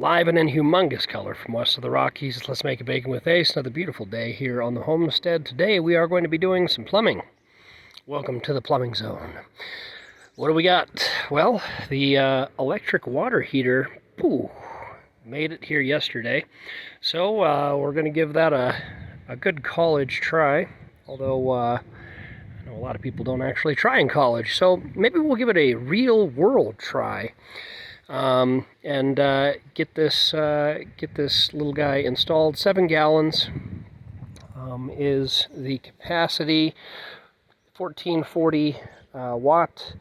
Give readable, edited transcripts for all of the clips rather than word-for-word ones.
Live and in humongous color from west of the Rockies. Let's make a bacon with Ace. Another beautiful day here on the homestead. Today we are going to be doing some plumbing. Welcome to the plumbing zone. What do we got? Well, the electric water heater, made it here yesterday. So we're going to give that a good college try. Although I know a lot of people don't actually try in college. So maybe we'll give it a real world try. And get this little guy installed. 7 gallons is the capacity, 1440 watt,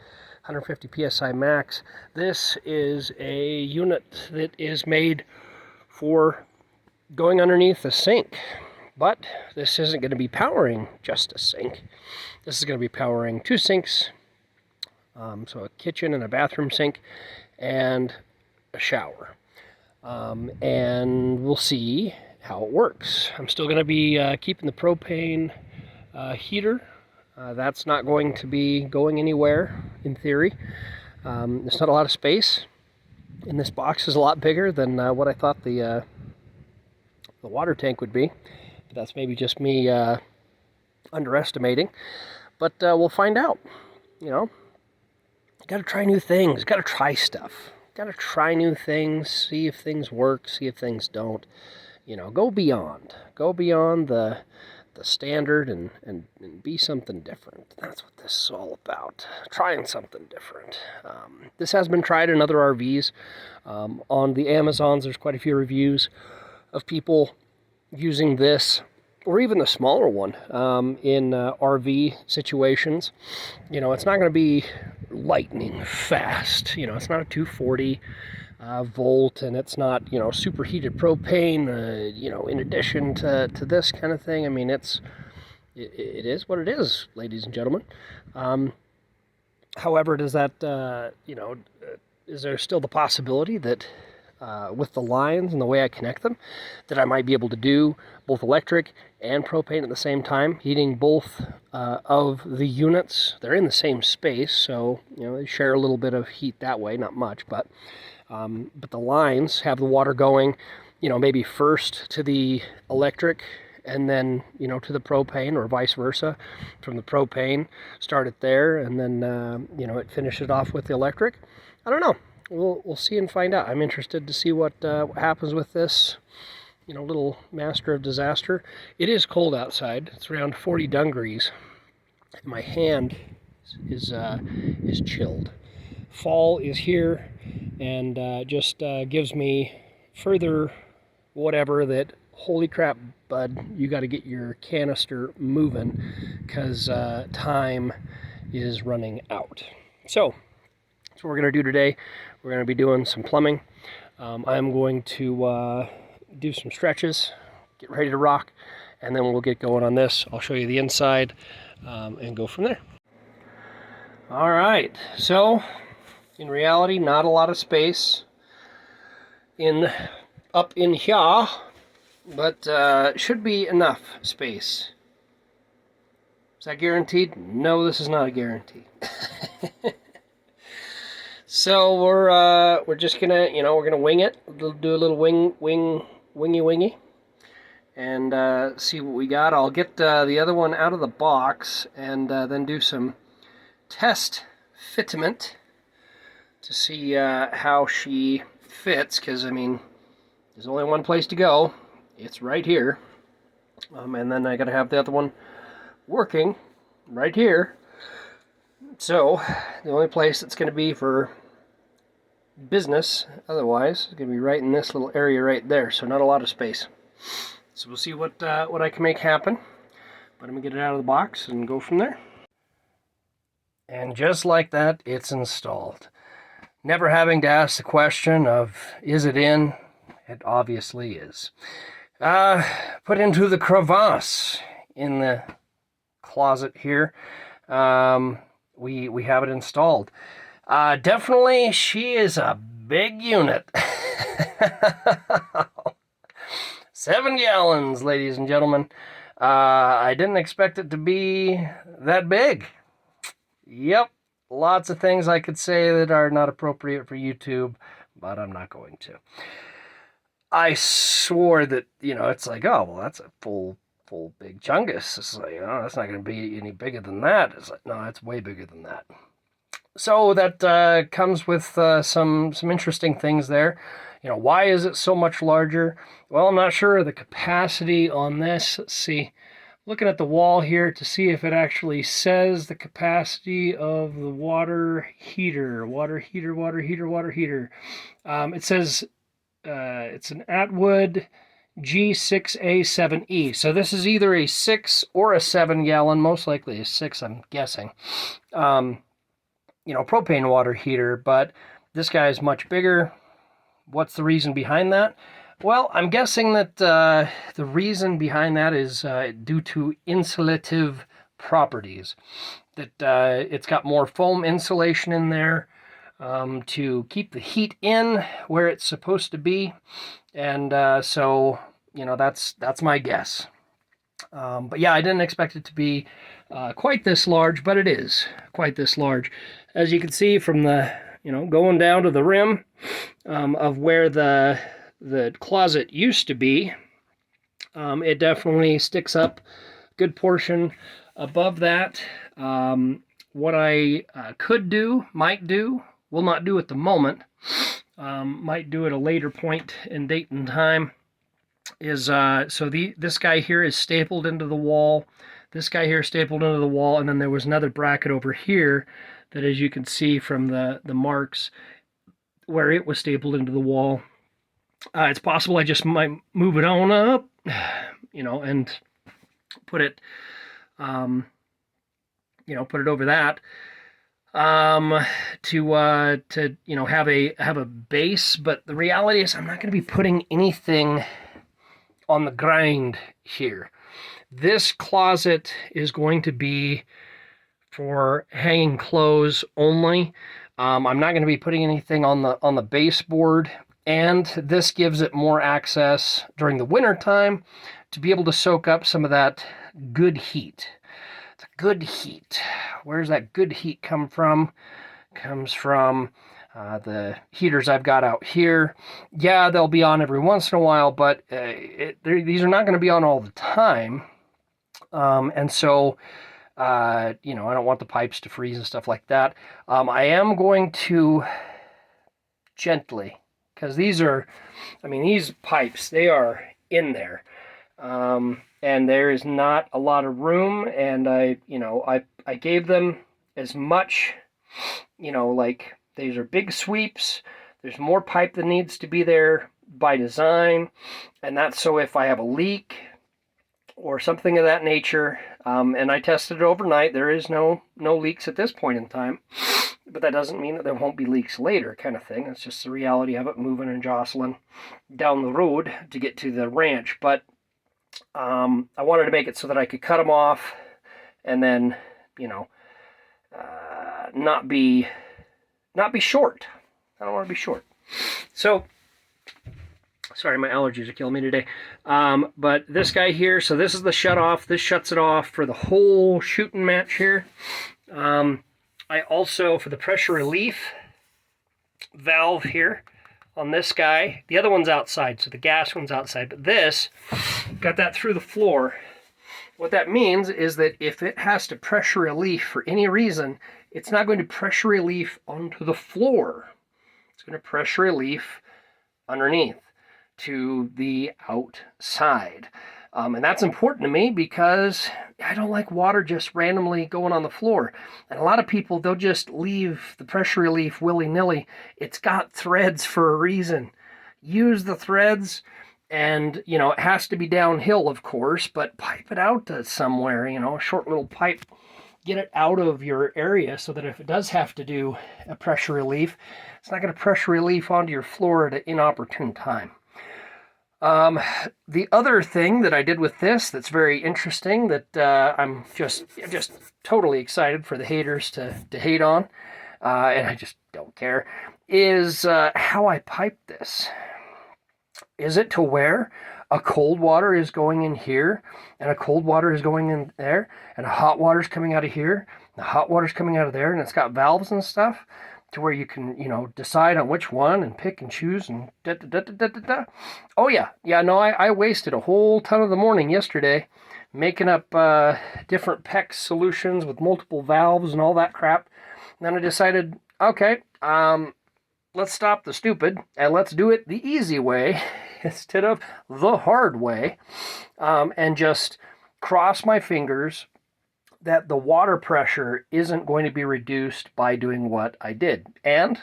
150 psi max. This is a unit that is made for going underneath a sink, but this isn't going to be powering just a sink. This is going to be powering 2 sinks, so a kitchen and a bathroom sink, and a shower. And we'll see how it works. I'm still going to be keeping the propane heater. That's not going to be going anywhere, in theory. There's not a lot of space, and this box is a lot bigger than what I thought the water tank would be. But that's maybe just me underestimating. But we'll find out, you know. Got to try new things. Got to try stuff. Got to try new things. See if things work. See if things don't. You know, go beyond. Go beyond the standard and be something different. That's what this is all about. Trying something different. This has been tried in other RVs. On the Amazons, there's quite a few reviews of people using this, or even the smaller one, in RV situations. You know, it's not going to be lightning fast. You know, it's not a 240 volt, and it's not, you know, superheated propane, you know, in addition to this kind of thing. I mean, it is what it is, ladies and gentlemen. However, does that, you know, is there still the possibility that with the lines and the way I connect them, that I might be able to do both electric and propane at the same time, heating both of the units? They're in the same space, so you know they share a little bit of heat that way, not much, but the lines have the water going, you know, maybe first to the electric and then, you know, to the propane, or vice versa, from the propane, start it there, and then you know, it finishes it off with the electric. I don't know. We'll see and find out. I'm interested to see what happens with this, you know, little master of disaster. It is cold outside. It's around 40 degrees. My hand is chilled. Fall is here, and just gives me further whatever that, holy crap, bud, you got to get your canister moving, because time is running out. So that's what we're going to do today. We're going to be doing some plumbing. I'm going to do some stretches, get ready to rock, and then we'll get going on this. I'll show you the inside and go from there. All right, so in reality, not a lot of space up in here, but should be enough space. Is that guaranteed? No, this is not a guarantee. So we're just gonna, you know, we're gonna wing it. We'll do a little wingy, and see what we got. I'll get the other one out of the box, and then do some test fitment to see how she fits. Because I mean, there's only one place to go. It's right here, and then I gotta have the other one working right here. So the only place that's gonna be for business otherwise is going to be right in this little area right there, so not a lot of space. So we'll see what I can make happen, but I'm going to get it out of the box and go from there. And just like that, it's installed. Never having to ask the question of, is it in? It obviously is. Put into the crevasse in the closet here. We have it installed. Definitely, she is a big unit. 7 gallons, ladies and gentlemen. I didn't expect it to be that big. Yep, lots of things I could say that are not appropriate for YouTube, but I'm not going to. I swore that, it's like, oh, well, that's a full big chungus. It's like, oh, that's not going to be any bigger than that. It's like, no, it's way bigger than that. So that comes with some interesting things there. Why is it so much larger? Well, I'm not sure the capacity on this. Let's see. Looking at the wall here to see if it actually says the capacity of the water heater. It says it's an Atwood G6A7E. So this is either a 6 or a 7 gallon, most likely a 6, I'm guessing. Propane water heater, but this guy is much bigger. What's the reason behind that? Well, I'm guessing that the reason behind that is due to insulative properties. That it's got more foam insulation in there to keep the heat in where it's supposed to be, and so that's my guess. But yeah, I didn't expect it to be quite this large, but it is quite this large. As you can see from the, going down to the rim of where the closet used to be, it definitely sticks up a good portion above that. What I might do, will not do at the moment, might do at a later point in date and time, is this guy here is stapled into the wall. This guy here is stapled into the wall, and then there was another bracket over here that, as you can see from the marks, where it was stapled into the wall. It's possible I just might move it on up, and put it, put it over that, to have a base. But the reality is, I'm not going to be putting anything on the ground here. This closet is going to be for hanging clothes only. I'm not going to be putting anything on the baseboard, and this gives it more access during the winter time to be able to soak up some of that good heat. The good heat. Where's that good heat come from? Comes from the heaters I've got out here. Yeah, they'll be on every once in a while, but these are not going to be on all the time. And so, I don't want the pipes to freeze and stuff like that. I am going to gently, because these pipes, they are in there. And there is not a lot of room, and I gave them as much, like, these are big sweeps. There's more pipe that needs to be there by design, and that's so if I have a leak or something of that nature, and I tested it overnight, there is no leaks at this point in time, but that doesn't mean that there won't be leaks later, kind of thing. It's just the reality of it, moving and jostling down the road to get to the ranch. But I wanted to make it so that I could cut them off and then, not be short. I don't want to be short. So, sorry, my allergies are killing me today. But this guy here, so this is the shut off. This shuts it off for the whole shooting match here. I also, for the pressure relief valve here on this guy, the other one's outside, so the gas one's outside, but this, got that through the floor. What that means is that if it has to pressure relief for any reason, it's not going to pressure relief onto the floor. It's going to pressure relief underneath to the outside. And that's important to me because I don't like water just randomly going on the floor. And a lot of people, they'll just leave the pressure relief willy-nilly. It's got threads for a reason. Use the threads, and, it has to be downhill, of course, but pipe it out to somewhere, a short little pipe. Get it out of your area so that if it does have to do a pressure relief, it's not going to pressure relief onto your floor at an inopportune time. The other thing that I did with this that's very interesting, that I'm just totally excited for the haters to hate on, and I just don't care, is how I pipe this. Is it to where a cold water is going in here, and a cold water is going in there, and a hot water is coming out of here, and the hot water is coming out of there, and it's got valves and stuff? to where you can, you know, decide on which one and pick and choose and da da da da da da. Oh yeah, no, I wasted a whole ton of the morning yesterday making up different PEX solutions with multiple valves and all that crap. And then I decided, okay, let's stop the stupid and let's do it the easy way instead of the hard way, and just cross my fingers that the water pressure isn't going to be reduced by doing what I did. And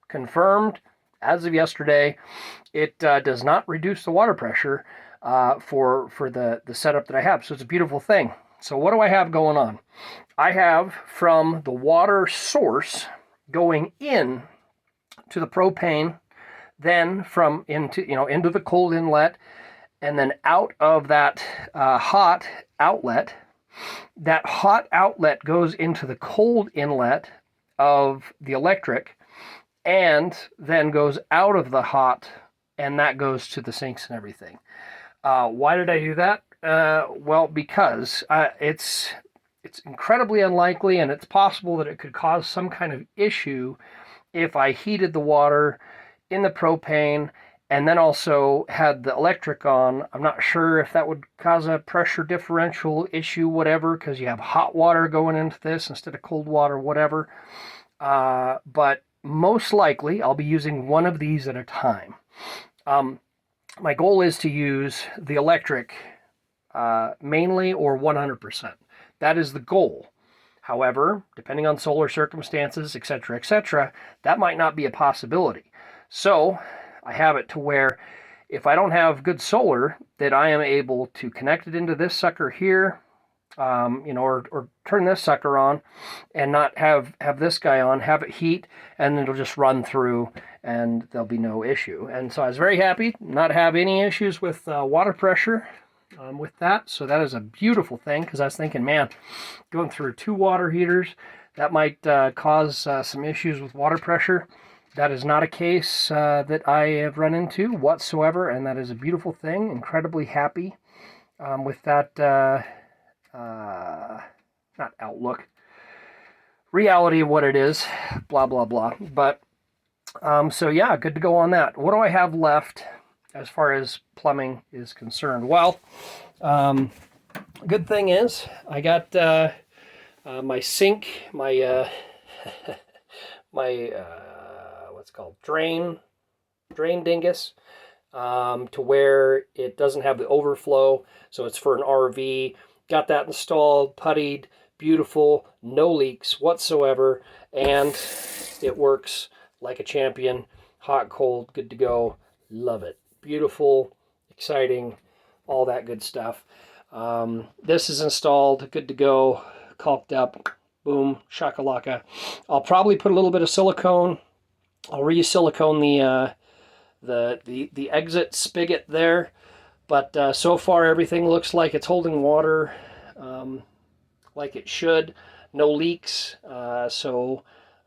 confirmed as of yesterday, it does not reduce the water pressure for the setup that I have. So it's a beautiful thing. So what do I have going on? I have from the water source going in to the propane, then from into the cold inlet, and then out of that hot outlet. That hot outlet goes into the cold inlet of the electric and then goes out of the hot, and that goes to the sinks and everything. Why did I do that? Well, because it's incredibly unlikely, and it's possible that it could cause some kind of issue if I heated the water in the propane and then also had the electric on. I'm not sure if that would cause a pressure differential issue, whatever, because you have hot water going into this instead of cold water, whatever. But most likely, I'll be using one of these at a time. My goal is to use the electric mainly or 100%. That is the goal. However, depending on solar circumstances, etc., that might not be a possibility. So I have it to where if I don't have good solar, that I am able to connect it into this sucker here, or turn this sucker on and not have this guy on, have it heat, and it'll just run through and there'll be no issue. And so I was very happy not have any issues with water pressure with that. So that is a beautiful thing, because I was thinking, man, going through 2 water heaters, that might cause some issues with water pressure. That is not a case that I have run into whatsoever, and that is a beautiful thing. Incredibly happy with that, not outlook, reality of what it is, blah, blah, blah. But, so yeah, good to go on that. What do I have left as far as plumbing is concerned? Well, good thing is I got my sink, my what's called drain dingus, to where it doesn't have the overflow, so it's for an RV. Got that installed, puttied, beautiful, no leaks whatsoever, and it works like a champion. Hot, cold, good to go. Love it. Beautiful, exciting, all that good stuff. This is installed, good to go, caulked up, boom, shakalaka. I'll probably put a little bit of silicone. I'll re-silicone the exit spigot there, but so far everything looks like it's holding water like it should. No leaks, so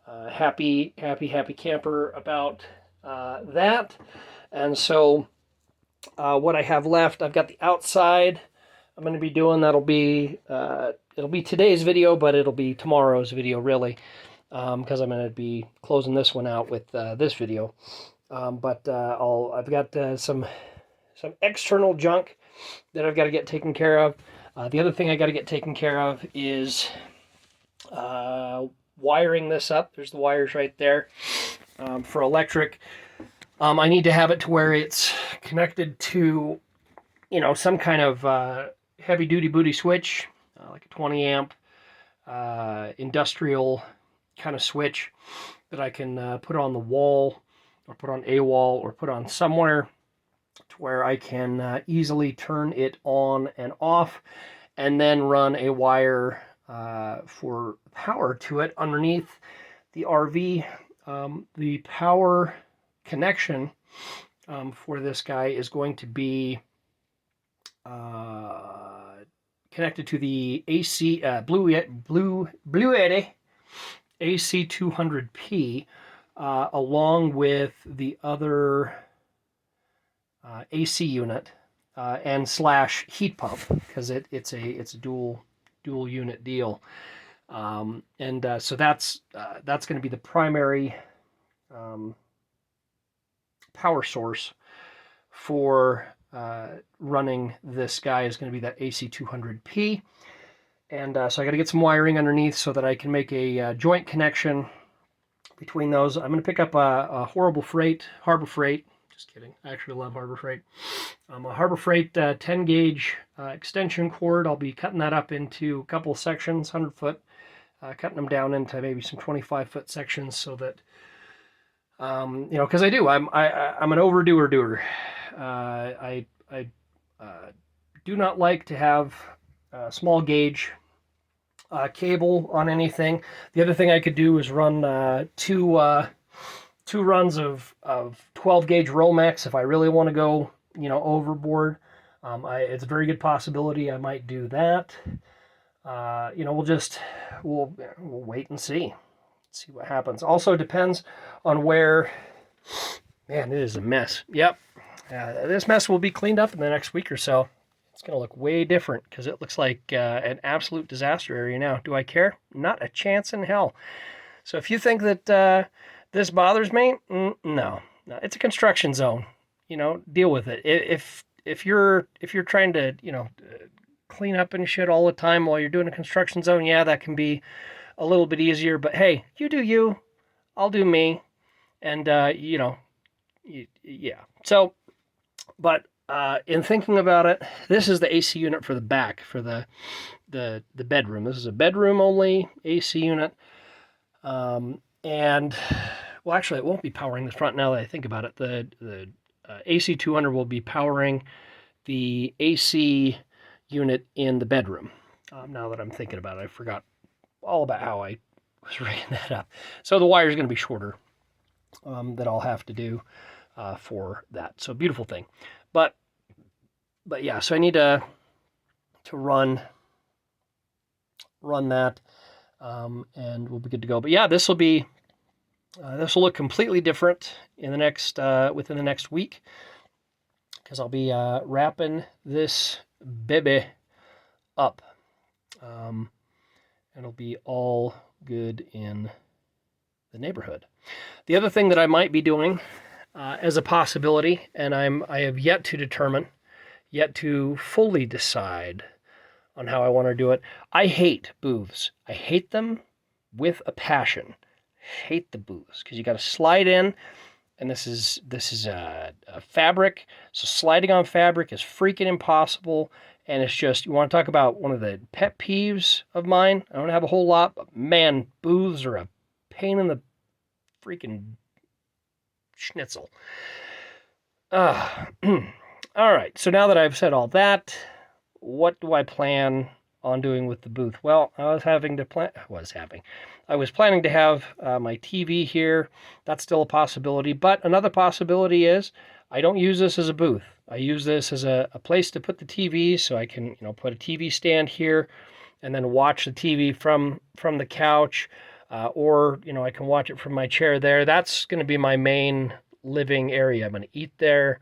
happy camper about that. And so what I have left, I've got the outside I'm going to be doing. It'll be today's video, but it'll be tomorrow's video, really, because I'm going to be closing this one out with this video. But I've got some external junk that I've got to get taken care of. The other thing I got to get taken care of is wiring this up. There's the wires right there for electric. I need to have it to where it's connected to, some kind of heavy-duty booty switch, like a 20 amp industrial kind of switch that I can put on the wall, or put on a wall, or put on somewhere to where I can easily turn it on and off, and then run a wire for power to it underneath the RV. The power connection for this guy is going to be connected to the AC Bluetti AC200P, along with the other AC unit and / heat pump, because it's a dual unit deal. So that's going to be the primary power source for running this guy is going to be that AC200P. And so I got to get some wiring underneath so that I can make a joint connection between those. I'm going to pick up a Harbor Freight. Just kidding. I actually love Harbor Freight. A Harbor Freight 10 gauge extension cord. I'll be cutting that up into a couple of sections, 100 foot, cutting them down into maybe some 25-foot sections so that, because I'm an overdoer. I do not like to have small gauge cable on anything. The other thing I could do is run two runs of 12 gauge Romex if I really want to go, overboard. It's a very good possibility I might do that. We'll wait and see what happens. Also depends on where. Man, it is a mess. Yep, this mess will be cleaned up in the next week or so. It's going to look way different because it looks like an absolute disaster area now. Do I care? Not a chance in hell. So if you think that this bothers me, no, it's a construction zone. Deal with it. If you're trying to clean up and shit all the time while you're doing a construction zone, yeah, that can be a little bit easier. But hey, you do you, I'll do me, and yeah. So, but in thinking about it, this is the AC unit for the back for the bedroom. This is a bedroom only AC unit, and well, actually, it won't be powering the front now that I think about it. The AC200 will be powering the AC unit in the bedroom. Now that I'm thinking about it, I forgot all about how I was rigging that up. So the wire is going to be shorter that I'll have to do for that. So beautiful thing. But yeah, so I need to run that, and we'll be good to go. But yeah, this will look completely different in the next within the next week, because I'll be wrapping this baby up. It'll be all good in the neighborhood. The other thing that I might be doing as a possibility, and I have yet to fully decide on how I want to do it. I hate booths. I hate them with a passion. Hate the booths because you got to slide in, and this is a fabric. So sliding on fabric is freaking impossible. And it's just, you want to talk about one of the pet peeves of mine. I don't have a whole lot, but man, booths are a pain in the freaking schnitzel. All right, so now that I've said all that, what do I plan on doing with the booth? Well, I was planning to have my TV here. That's still a possibility, but another possibility is I don't use this as a booth. I use this as a place to put the TV, so I can put a TV stand here and then watch the TV from the couch, or I can watch it from my chair there. That's going to be my main living area. I'm going to eat there.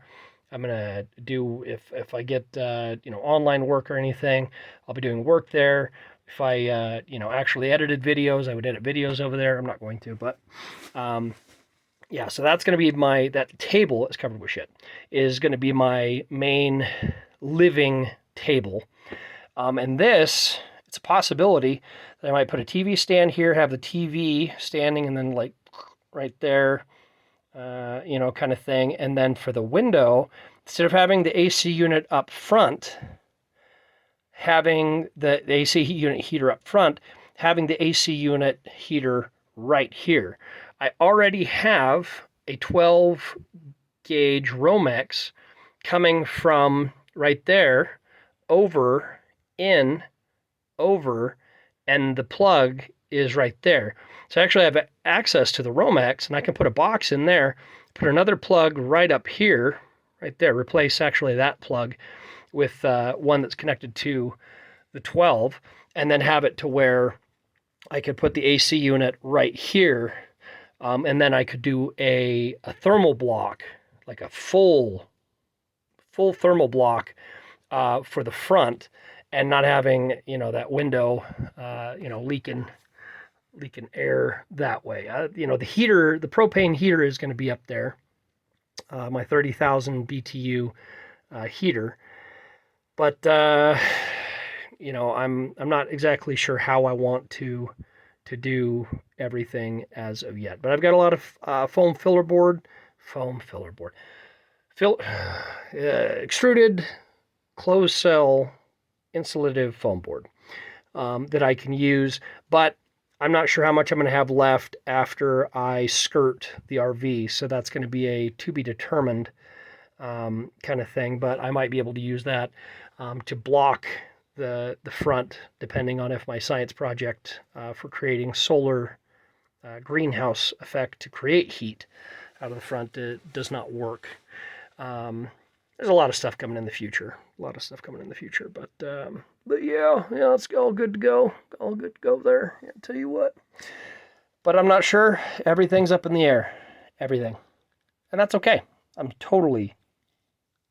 I'm going to do, if I get online work or anything, I'll be doing work there. If I actually edited videos, I would edit videos over there. I'm not going to, but yeah, so that's going to be that table is covered with shit, is going to be my main living table. And this, it's a possibility that I might put a TV stand here, have the TV standing, and then like right there, kind of thing. And then for the window, instead of having the AC unit up front, having the AC unit heater up front, having the AC unit heater right here. I already have a 12 gauge Romex coming from right there over, and the plug is right there. So actually I have access to the Romex, and I can put a box in there, put another plug right up here, right there, replace actually that plug with one that's connected to the 12, and then have it to where I could put the AC unit right here. And then I could do a thermal block, like a full thermal block for the front, and not having that window leaking leaking air that way. You know, the heater, the propane heater is going to be up there, my 30,000 BTU heater. But you know, I'm not exactly sure how I want to do everything as of yet. But I've got a lot of foam filler board, extruded closed cell insulative foam board that I can use. But I'm not sure how much I'm going to have left after I skirt the RV, so that's going to be a to be determined kind of thing. But I might be able to use that to block the front, depending on if my science project for creating solar greenhouse effect to create heat out of the front does not work. There's a lot of stuff coming in the future. But yeah, it's all good to go. All good to go there. I'll tell you what. But I'm not sure. Everything's up in the air. Everything. And that's okay. I'm totally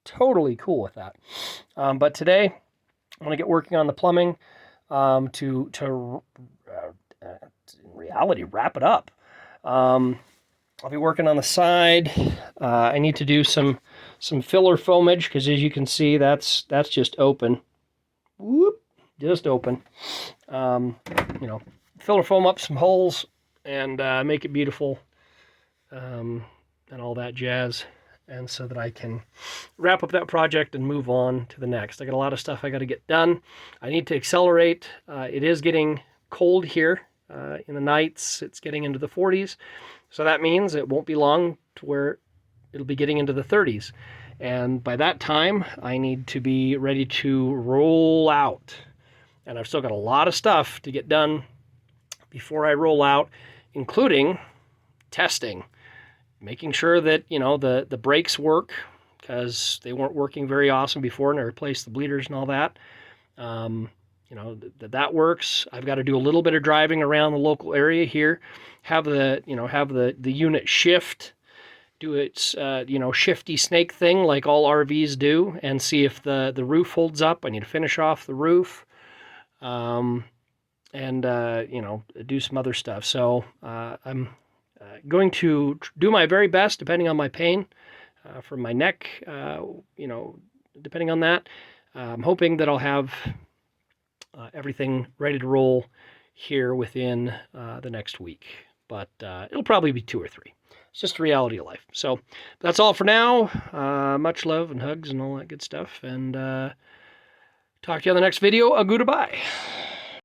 cool with that. But today, I'm going to get working on the plumbing to in reality, wrap it up. I'll be working on the side. I need to do some filler foamage because, as you can see, that's just open. Whoop, just open. You know, filler foam up some holes and make it beautiful and all that jazz. And so that I can wrap up that project and move on to the next. I got a lot of stuff I got to get done. I need to accelerate. It is getting cold here in the nights. It's getting into the 40s. So that means it won't be long to where it'll be getting into the 30s. And by that time, I need to be ready to roll out. And I've still got a lot of stuff to get done before I roll out, including testing. Making sure that, you know, the brakes work, because they weren't working very awesome before, and I replaced the bleeders and all that. You know, that works. I've got to do a little bit of driving around the local area here, have the unit shift, do its shifty snake thing like all RVs do, and see if the roof holds up. I need to finish off the roof, and do some other stuff. So I'm going to do my very best, depending on my pain from my neck. Depending on that, I'm hoping that I'll have everything ready to roll here within the next week. But it'll probably be 2 or 3. It's just the reality of life. So that's all for now. Much love and hugs and all that good stuff. And talk to you on the next video. A goodbye.